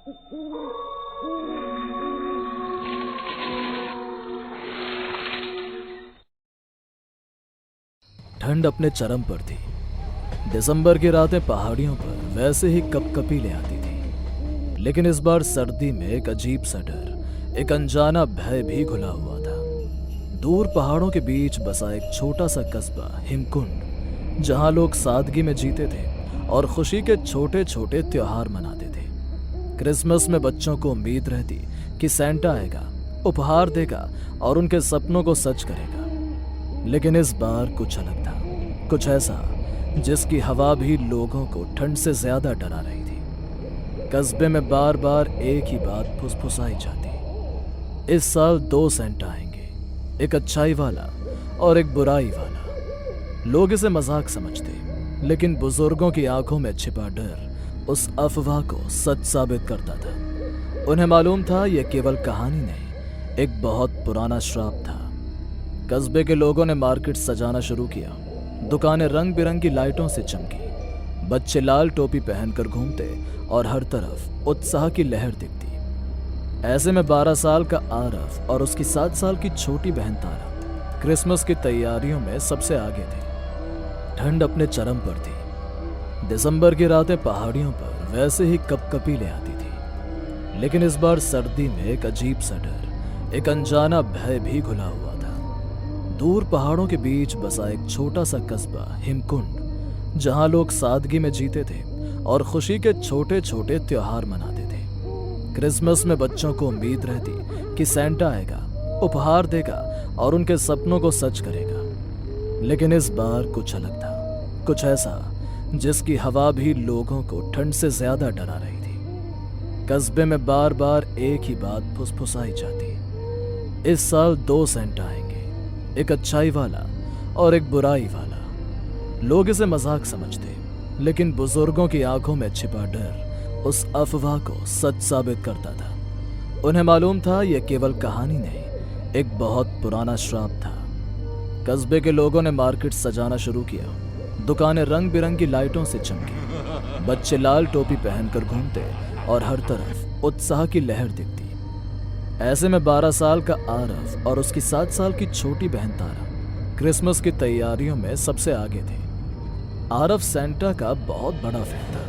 ठंड अपने चरम पर थी। दिसंबर की रातें पहाड़ियों पर वैसे ही कपकपी ले आती थी, लेकिन इस बार सर्दी में एक अजीब सा डर, एक अनजाना भय भी घुला हुआ था। दूर पहाड़ों के बीच बसा एक छोटा सा कस्बा हिमकुंड, जहां लोग सादगी में जीते थे और खुशी के छोटे छोटे त्योहार मनाते थे। क्रिसमस में बच्चों को उम्मीद रहती कि सैंटा आएगा, उपहार देगा और उनके सपनों को सच करेगा। लेकिन इस बार कुछ अलग था, कुछ ऐसा जिसकी हवा भी लोगों को ठंड से ज्यादा डरा रही थी। कस्बे में बार बार एक ही बात फुसफुसाई जाती, इस साल 2 सैंटा आएंगे, एक अच्छाई वाला और एक बुराई वाला। लोग इसे मजाक समझते, लेकिन बुजुर्गों की आंखों में छिपा डर उस अफवाह को सच साबित करता था। उन्हें मालूम था यह केवल कहानी नहीं, एक बहुत पुराना श्राप था। कस्बे के लोगों ने मार्केट सजाना शुरू किया। दुकानें रंग बिरंगी लाइटों से चमकी, बच्चे लाल टोपी पहनकर घूमते और हर तरफ उत्साह की लहर दिखती। ऐसे में 12 साल का आरव और उसकी 7 साल की छोटी बहन तारा क्रिसमस की तैयारियों में सबसे आगे थे। ठंड अपने चरम पर थी। दिसंबर की रातें पहाड़ियों पर वैसे ही कपकपी ले आती थी, लेकिन इस बार सर्दी में एक अजीब सा डर, एक अनजाना भय भी घुला हुआ था। दूर पहाड़ों के बीच बसा एक छोटा सा कस्बा हिमकुंड, जहां लोग सादगी में जीते थे और खुशी के छोटे छोटे त्योहार मनाते थे। क्रिसमस में बच्चों को उम्मीद रहती कि सैंटा आएगा, उपहार देगा और उनके सपनों को सच करेगा। लेकिन इस बार कुछ अलग था, कुछ ऐसा जिसकी हवा भी लोगों को ठंड से ज्यादा डरा रही थी। कस्बे में बार बार एक ही बात फुसफुसाई जाती, इस साल 2 सैंटा आएंगे, एक अच्छाई वाला और एक बुराई वाला। लोग इसे मजाक समझते, लेकिन बुजुर्गों की आंखों में छिपा डर उस अफवाह को सच साबित करता था। उन्हें मालूम था यह केवल कहानी नहीं, एक बहुत पुराना श्राप था। कस्बे के लोगों ने मार्केट सजाना शुरू किया। दुकानें रंग बिरंगी लाइटों से चमकी, बच्चे लाल टोपी पहनकर घूमते और हर तरफ उत्साह की लहर दिखती। ऐसे में 12 साल का आरव और उसकी 7 साल की छोटी बहन तारा क्रिसमस की तैयारियों में सबसे आगे थे। आरव सैंटा का बहुत बड़ा फैन था।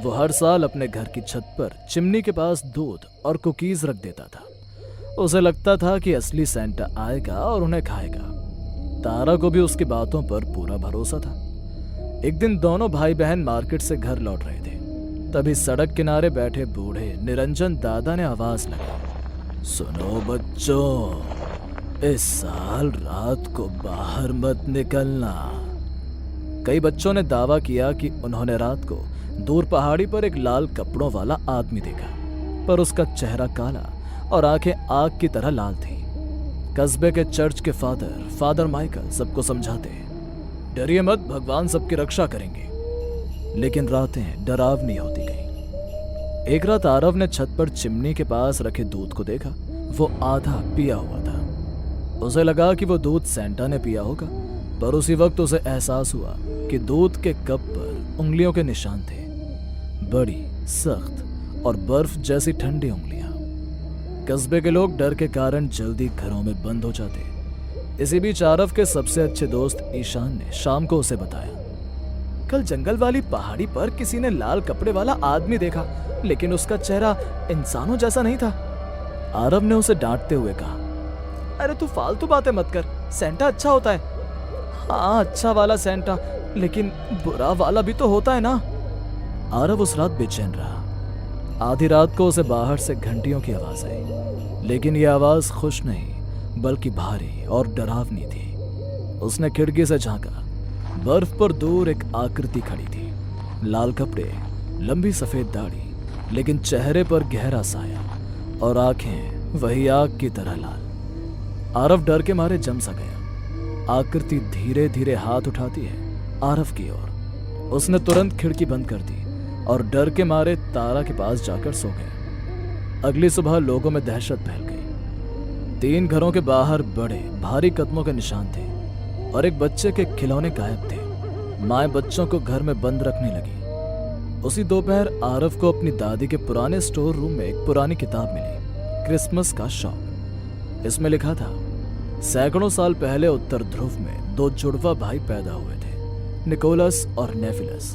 वो हर साल अपने घर की छत पर चिमनी के पास दूध और कुकीज रख देता था। उसे लगता था कि असली सैंटा आएगा और उन्हें खाएगा। तारा को भी उसकी बातों पर पूरा भरोसा था। एक दिन दोनों भाई बहन मार्केट से घर लौट रहे थे, तभी सड़क किनारे बैठे बूढ़े निरंजन दादा ने आवाज लगाई, सुनो बच्चों, इस साल रात को बाहर मत निकलना। कई बच्चों ने दावा किया कि उन्होंने रात को दूर पहाड़ी पर एक लाल कपड़ों वाला आदमी देखा, पर उसका चेहरा काला और आंखें आग की तरह लाल थी। कस्बे के चर्च के फादर माइकल सबको समझाते, डरिए मत, भगवान सबकी रक्षा करेंगे। लेकिन रातें डरावनी होती गई। एक रात आरव ने छत पर चिमनी के पास रखे दूध को देखा। वो आधा पिया हुआ था। उसे लगा कि वो दूध सैंटा ने पिया होगा, पर उसी वक्त उसे एहसास हुआ कि दूध के कप पर उंगलियों के निशान थे, बड़ी सख्त और बर्फ जैसी ठंडी उंगलियां। कस्बे के लोग डर के कारण जल्दी घरों में बंद हो जाते। इसी बीच आरव के सबसे अच्छे दोस्त ईशान ने शाम को उसे बताया, कल जंगल वाली पहाड़ी पर किसी ने लाल कपड़े वाला आदमी देखा, लेकिन उसका चेहरा इंसानों जैसा नहीं था। आरव ने उसे डांटते हुए कहा, अरे तू फालतू बातें मत कर, सैंटा अच्छा होता है। हाँ, अच्छा वाला सैंटा, लेकिन बुरा वाला भी तो होता है ना। आरव उस रात बेचैन रहा। आधी रात को उसे बाहर से घंटियों की आवाज आई, लेकिन यह आवाज खुश नहीं बल्कि भारी और डरावनी थी। उसने खिड़की से झांका। बर्फ पर दूर एक आकृति खड़ी थी, लाल कपड़े, लंबी सफेद दाढ़ी, लेकिन चेहरे पर गहरा साया और आंखें वही आग की तरह लाल। आरव डर के मारे जम सा गया। आकृति धीरे धीरे हाथ उठाती है आरव की ओर। उसने तुरंत खिड़की बंद कर दी और डर के मारे तारा के पास जाकर सो गया। अगली सुबह लोगों में दहशत फैल गई। 3 घरों के बाहर बड़े भारी कदमों के निशान थे और एक बच्चे के खिलौने गायब थे। माएं बच्चों को घर में बंद रखने लगी। उसी दोपहर आरव को अपनी दादी के पुराने स्टोर रूम में एक पुरानी किताब मिली, क्रिसमस का शौक। इसमें लिखा था, सैकड़ों साल पहले उत्तर ध्रुव में दो जुड़वा भाई पैदा हुए थे, निकोलस और नेफिलस।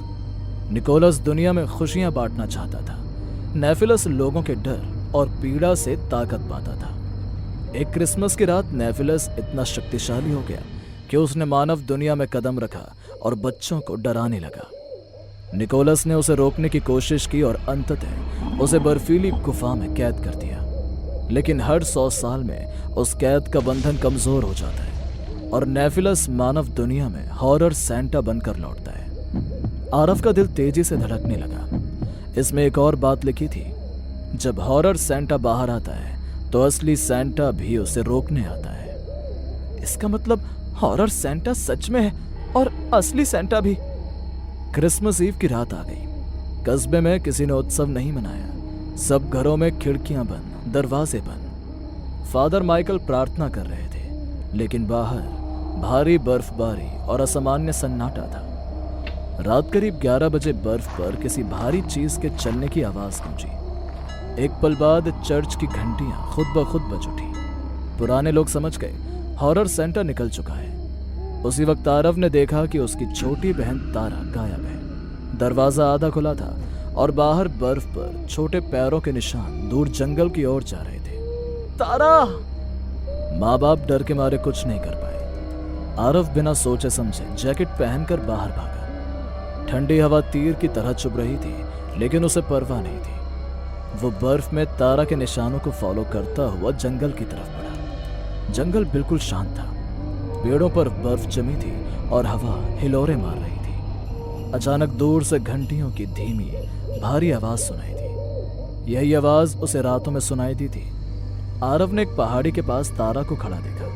निकोलस दुनिया में खुशियां बांटना चाहता था, नेफिलस लोगों के डर और पीड़ा से ताकत पाता था। एक क्रिसमस की रात नेफिलस इतना शक्तिशाली हो गया कि उसने मानव दुनिया में कदम रखा और बच्चों को डराने लगा। निकोलस ने उसे रोकने की कोशिश की और अंततः उसे बर्फीली गुफा में कैद कर दिया। लेकिन हर 100 साल में उस कैद का बंधन कमजोर हो जाता है और नेफिलस मानव दुनिया में हॉरर सैंटा बनकर लौटता है। आरव का दिल तेजी से धड़कने लगा। इसमें एक और बात लिखी थी, जब हॉरर सैंटा बाहर आता है तो असली सैंटा भी उसे रोकने आता है। इसका मतलब हॉरर सैंटा सच में है और असली सैंटा भी। क्रिसमस ईव की रात आ गई। कस्बे में किसी ने उत्सव नहीं मनाया। सब घरों में खिड़कियां बंद, दरवाजे बंद। फादर माइकल प्रार्थना कर रहे थे, लेकिन बाहर भारी बर्फबारी और असामान्य सन्नाटा था। रात करीब 11 बजे बर्फ पर किसी भारी चीज के चलने की आवाज गूंजी। एक पल बाद चर्च की घंटियां खुद ब खुद बज उठी। पुराने लोग समझ गए हॉरर सेंटा निकल चुका है। उसी वक्त आरव ने देखा कि उसकी छोटी बहन तारा गायब है। दरवाजा आधा खुला था और बाहर बर्फ पर छोटे पैरों के निशान दूर जंगल की ओर जा रहे थे। तारा! माँ बाप डर के मारे कुछ नहीं कर पाए। आरव बिना सोचे समझे जैकेट पहनकर बाहर भागा। ठंडी हवा तीर की तरह चुभ रही थी, लेकिन उसे परवाह नहीं थी। वो बर्फ में तारा के निशानों को फॉलो करता हुआ जंगल की तरफ बढ़ा। जंगल बिल्कुल शांत था। पेड़ों पर बर्फ जमी थी और हवा हिलोरे मार रही थी। अचानक दूर से घंटियों की धीमी भारी आवाज सुनाई दी। यही आवाज उसे रातों में सुनाई दी थी। आरव ने एक पहाड़ी के पास तारा को खड़ा देखा,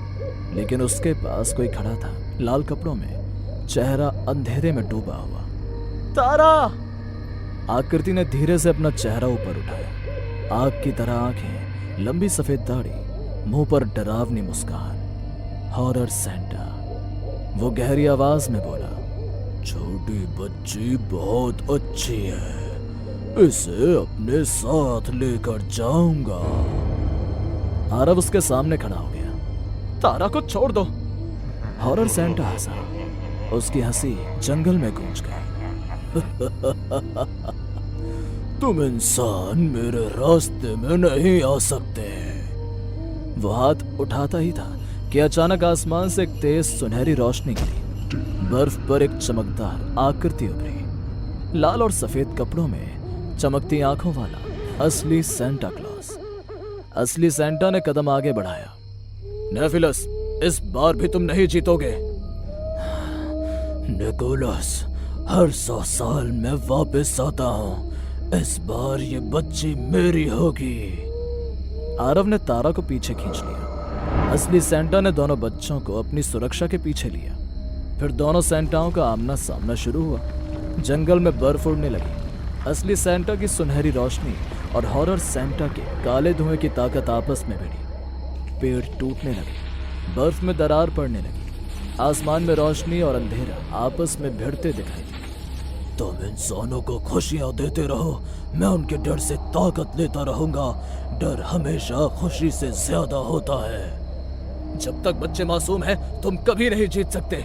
लेकिन उसके पास कोई खड़ा था, लाल कपड़ों में, चेहरा अंधेरे में डूबा हुआ। तारा! आकृति ने धीरे से अपना चेहरा ऊपर उठाया। आग की तरह आंखें, लंबी सफेद दाढ़ी, मुंह पर डरावनी मुस्कान। Horror Santa. वो गहरी आवाज में बोला, छोटी बच्ची बहुत अच्छी है, इसे अपने साथ लेकर जाऊंगा। आरव उसके सामने खड़ा हो गया। तारा को छोड़ दो। हॉरर सैंटा हंसा। उसकी हंसी जंगल में गूंज गई। तुम इंसान मेरे रास्ते में नहीं आ सकते। वो हाथ उठाता ही था कि अचानक आसमान से एक तेज सुनहरी रोशनी गिरी। बर्फ पर एक चमकदार आकृति उभरी, लाल और सफेद कपड़ों में, चमकती आंखों वाला असली सेंटा क्लॉज। असली सेंटा ने कदम आगे बढ़ाया। नेफिलस, इस बार भी तुम नहीं जीतोगे। निकोलस, हर 100 साल में वापस आता हूँ। इस बार ये बच्ची मेरी होगी। आरव ने तारा को पीछे खींच लिया। असली सेंटा ने दोनों बच्चों को अपनी सुरक्षा के पीछे लिया। फिर दोनों सेंटाओं का आमना सामना शुरू हुआ। जंगल में बर्फ उड़ने लगी। असली सेंटा की सुनहरी रोशनी और हॉरर सेंटा के काले धुएं की ताकत आपस में भिड़ी। पेड़ टूटने लगे, बर्फ में दरार पड़ने लगी। आसमान में रोशनी और अंधेरा आपस में भिड़ते दिखाई दिए। तुम इंसानों को खुशियां देते रहो, मैं उनके डर से ताकत लेता रहूंगा। डर हमेशा खुशी से ज्यादा होता है। जब तक बच्चे मासूम हैं, तुम कभी नहीं जीत सकते।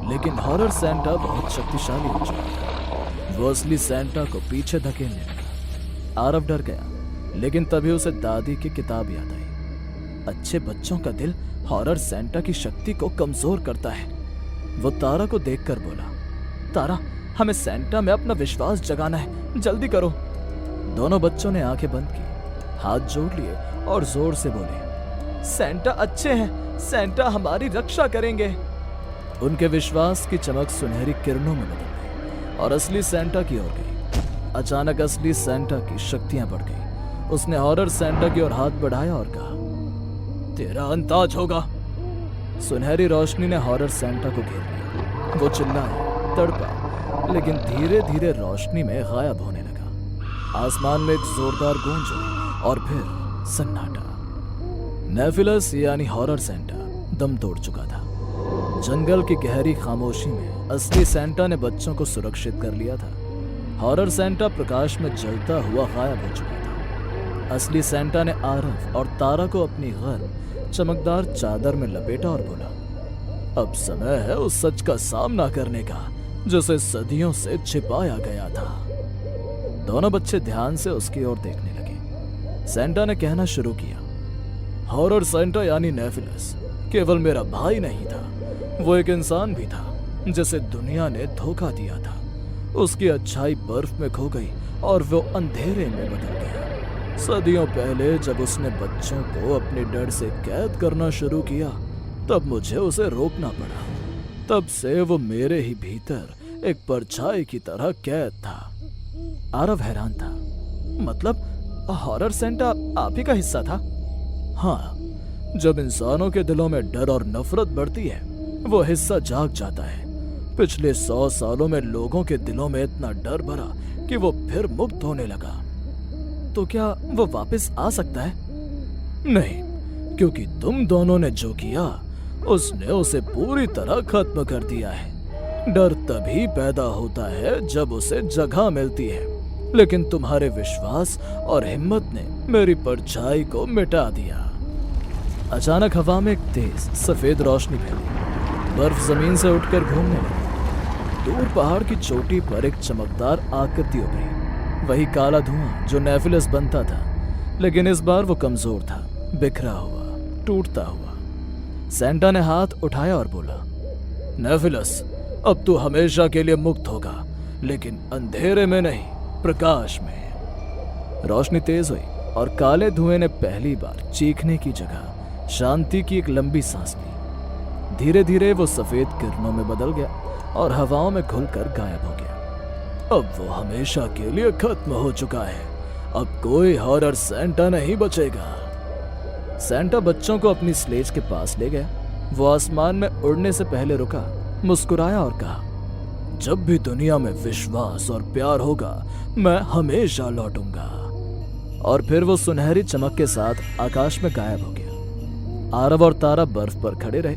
लेकिन हॉरर सैंटा बहुत शक्तिशाली हो चुका था। वो असली सैंटा को पीछे धकेलने लगा। आरव डर गया, लेकिन तभी उसे दादी की किताब याद आई। अच्छे बच्चों का दिल हॉरर सैंटा की शक्ति को कमजोर करता है। वो तारा को देखकर बोला, तारा, हमें सैंटा में अपना विश्वास जगाना है, जल्दी करो। दोनों बच्चों ने आंखें बंद की, हाथ जोड़ लिए और जोर से बोले, सैंटा अच्छे हैं, सैंटा हमारी रक्षा करेंगे। उनके विश्वास की चमक सुनहरी किरणों में बदल गई और असली सैंटा की ओर गई। अचानक असली सैंटा की शक्तियां बढ़ गई। उसने हॉरर सैंटा की ओर हाथ बढ़ाया और कहा, तेरा अंत आज होगा। सुनहरी रोशनी ने हॉरर सैंटा को घेर लिया। वो चिल्लाया, तड़पा, लेकिन धीरे धीरे रोशनी में गायब होने लगा। आसमान में एक जोरदार गूंज हुई और फिर सन्नाटा। नेफिलस यानी हॉरर सैंटा दम तोड़ चुका था। जंगल की गहरी खामोशी में असली सैंटा ने बच्चों को सुरक्षित कर लिया था। हॉरर सेंटा प्रकाश में जलता हुआ गायब हो चुका था। असली सेंटा ने आरव और तारा को अपनी गर्म चमकदार चादर में लपेटा और बोला, अब समय है उस सच का सामना करने का जिसे सदियों से छिपाया गया था। दोनों बच्चे ध्यान से उसकी ओर देखने लगे। सेंटा ने कहना शुरू किया, हॉरर सेंटा यानी नेफिलस केवल मेरा भाई नहीं था, वो एक इंसान भी था जिसे दुनिया ने धोखा दिया था। उसकी अच्छाई बर्फ में खो गई और वो अंधेरे में बदल गया। सदियों पहले जब उसने बच्चों को अपने डर से कैद करना शुरू किया, तब मुझे उसे रोकना पड़ा। तब से वो मेरे ही भीतर एक परछाई की तरह कैद था। आरव हैरान था, मतलब हॉरर सेंटा आप ही का हिस्सा था? हाँ, जब इंसानों के दिलों में डर और नफरत बढ़ती है, वो हिस्सा जाग जाता है। पिछले 100 सालों में लोगों के दिलों में इतना डर भरा कि वो फिर मुक्त होने लगा। तो क्या वो वापस आ सकता है? नहीं, क्योंकि तुम दोनों ने जो किया उसने उसे पूरी तरह खत्म कर दिया है। डर तभी पैदा होता है जब उसे जगह मिलती है, लेकिन तुम्हारे विश्वास और हिम्मत ने मेरी परछाई को मिटा दिया। अचानक हवा में एक तेज सफेद रोशनी फैली। बर्फ जमीन से उठकर घूमने लगी। दूर पहाड़ की चोटी पर एक चमकदार आकृति उभरी, वही काला धुआं जो नेफिलस बनता था, लेकिन इस बार वो कमजोर था, बिखरा हुआ, टूटता हुआ। सेंटा ने हाथ उठाया और बोला, नेफिलस, अब तू हमेशा के लिए मुक्त होगा, लेकिन अंधेरे में नहीं, प्रकाश में। रोशनी तेज हुई और काले धुएं ने पहली बार चीखने की जगह शांति की एक लंबी सांस ली। धीरे धीरे वो सफेद किरणों में बदल गया और हवाओं में घुलकर गायब हो गया। अब वो हमेशा के लिए खत्म हो चुका है। अब कोई हॉरर सेंटा नहीं बचेगा। सेंटा बच्चों को अपनी स्लेज के पास ले गया। वो आसमान में उड़ने से पहले रुका, मुस्कुराया और कहा, जब भी दुनिया में विश्वास और प्यार होगा, मैं हमेशा लौटूंगा। और फिर वो सुनहरी चमक के साथ आकाश में गायब हो गया। आरव और तारा बर्फ पर खड़े रहे।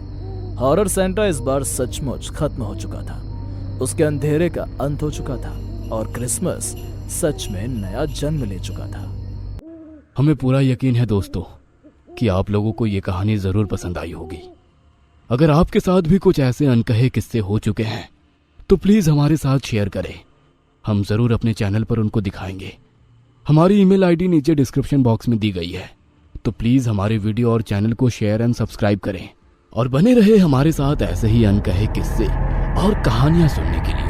हॉरर सेंटा इस बार सचमुच खत्म हो चुका था। उसके अंधेरे का अंत हो चुका था और क्रिसमस सच में नया जन्म ले चुका था। हमें पूरा यकीन है दोस्तों कि आप लोगों को ये कहानी जरूर पसंद आई होगी। अगर आपके साथ भी कुछ ऐसे अनकहे किस्से हो चुके हैं तो प्लीज हमारे साथ शेयर करें। हम जरूर अपने चैनल पर उनको दिखाएंगे। हमारी ईमेल आईडी नीचे डिस्क्रिप्शन बॉक्स में दी गई है, तो प्लीज हमारे वीडियो और चैनल को शेयर एंड सब्सक्राइब करें और बने रहे हमारे साथ ऐसे ही अनकहे किस्से और कहानियां सुनने के लिए।